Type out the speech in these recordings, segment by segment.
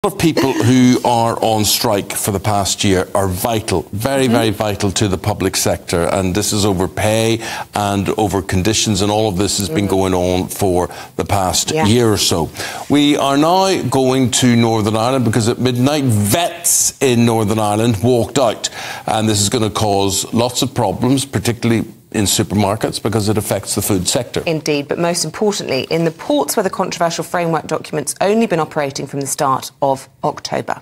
of people who are on strike for the past year are vital, very vital to the public sector, and this is over pay and over conditions, and all of this has been going on for the past year or so. We are now going to Northern Ireland because at midnight vets in Northern Ireland walked out, and this is going to cause lots of problems, particularly in supermarkets, because it affects the food sector. Indeed, but most importantly, in the ports where the controversial framework document's only been operating from the start of October.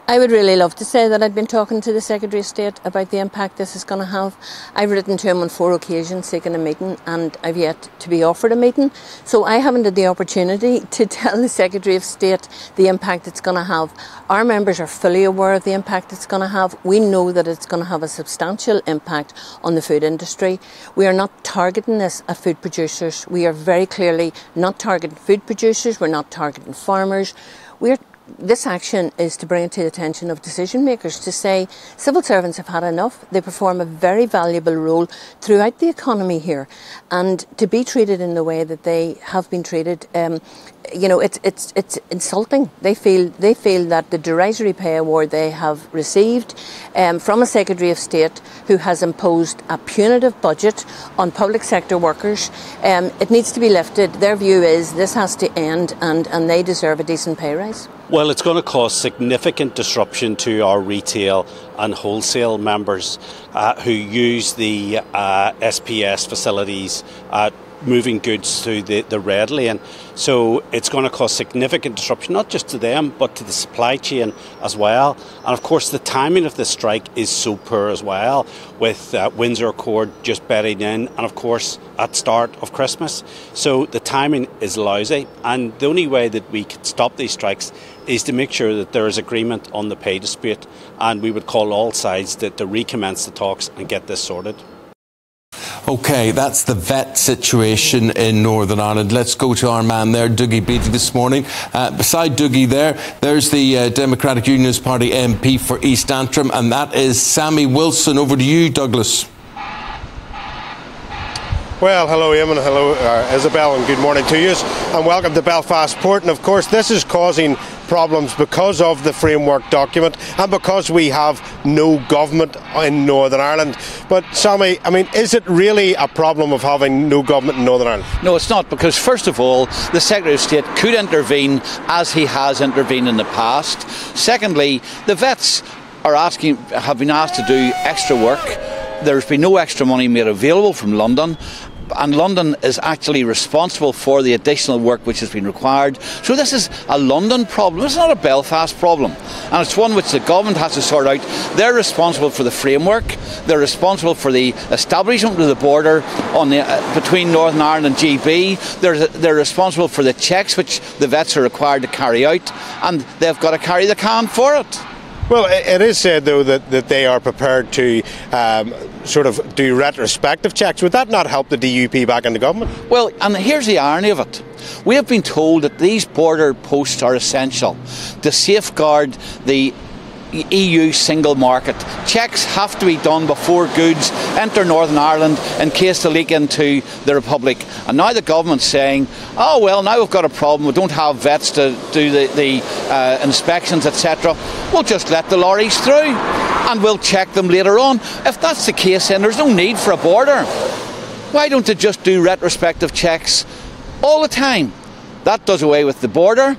I would really love to say that I'd been talking to the Secretary of State about the impact this is going to have. I've written to him on 4 occasions seeking a meeting, and I've yet to be offered a meeting. So I haven't had the opportunity to tell the Secretary of State the impact it's going to have. Our members are fully aware of the impact it's going to have. We know that it's going to have a substantial impact on the food industry. We are not targeting this at food producers. We are very clearly not targeting food producers. We're not targeting farmers. This action is to bring it to the attention of decision makers to say civil servants have had enough. They perform a very valuable role throughout the economy here, and to be treated in the way that they have been treated, it's insulting. They feel that the derisory pay award they have received from a Secretary of State who has imposed a punitive budget on public sector workers, it needs to be lifted. Their view is this has to end, and they deserve a decent pay rise. Well, it's going to cause significant disruption to our retail and wholesale members who use the SPS facilities moving goods through the red lane. So it's going to cause significant disruption, not just to them, but to the supply chain as well. And of course, the timing of the strike is so poor as well, with Windsor Accord just bedding in, and of course, at start of Christmas. So the timing is lousy, and the only way that we can stop these strikes is to make sure that there is agreement on the pay dispute, and we would call all sides to recommence the talks and get this sorted. OK, that's the vet situation in Northern Ireland. Let's go to our man there, Dougie Beattie, this morning. Beside Dougie there's the Democratic Unionist Party MP for East Antrim, and that is Sammy Wilson. Over to you, Douglas. Well, hello Eamon, hello Isabel, and good morning to you, and welcome to Belfast Port. And of course this is causing problems because of the framework document and because we have no government in Northern Ireland. But Sammy, I mean, is it really a problem of having no government in Northern Ireland? No, it's not, because first of all, the Secretary of State could intervene as he has intervened in the past. Secondly, the vets have been asked to do extra work. There's been no extra money made available from London, and London is actually responsible for the additional work which has been required. So this is a London problem, it's not a Belfast problem, and it's one which the government has to sort out. They're responsible for the framework, they're responsible for the establishment of the border between Northern Ireland and GB, they're responsible for the checks which the vets are required to carry out, and they've got to carry the can for it. Well, it is said, though, that they are prepared to sort of do retrospective checks. Would that not help the DUP back in the government? Well, and here's the irony of it. We have been told that these border posts are essential to safeguard the EU single market. Checks have to be done before goods enter Northern Ireland in case they leak into the Republic. And now the government's saying, oh well, now we've got a problem, we don't have vets to do the inspections, etc. We'll just let the lorries through and we'll check them later on. If that's the case, then there's no need for a border. Why don't they just do retrospective checks all the time? That does away with the border.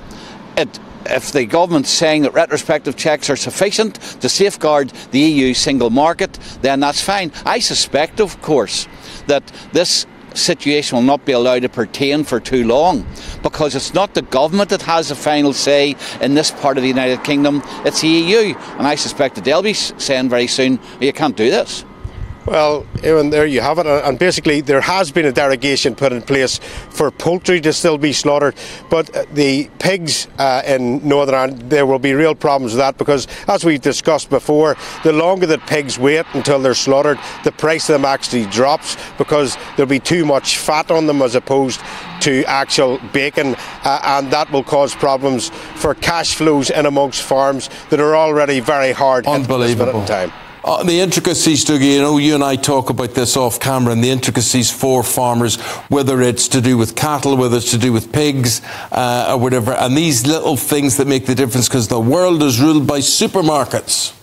If the government's saying that retrospective checks are sufficient to safeguard the EU single market, then that's fine. I suspect, of course, that this situation will not be allowed to pertain for too long, because it's not the government that has the final say in this part of the United Kingdom, it's the EU. And I suspect that they'll be saying very soon, you can't do this. Well, Ewan, there you have it. And basically there has been a derogation put in place for poultry to still be slaughtered, but the pigs in Northern Ireland, there will be real problems with that, because as we've discussed before, the longer that pigs wait until they're slaughtered, the price of them actually drops, because there'll be too much fat on them as opposed to actual bacon, and that will cause problems for cash flows in amongst farms that are already very hard hit at this minute in time. The intricacies, Dougie, you know, you and I talk about this off camera, and the intricacies for farmers, whether it's to do with cattle, whether it's to do with pigs, or whatever, and these little things that make the difference, because the world is ruled by supermarkets.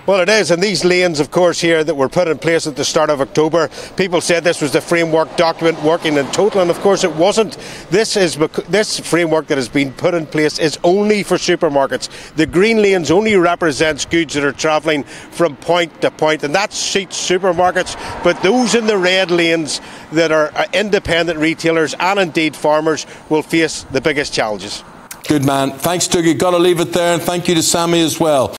Well, it is, and these lanes, of course, here that were put in place at the start of October, people said this was the framework document working in total, and of course it wasn't. This framework that has been put in place is only for supermarkets. The green lanes only represents goods that are travelling from point to point, and that suits supermarkets. But those in the red lanes that are independent retailers and indeed farmers will face the biggest challenges. Good man. Thanks, Dougie. Got to leave it there, and thank you to Sammy as well.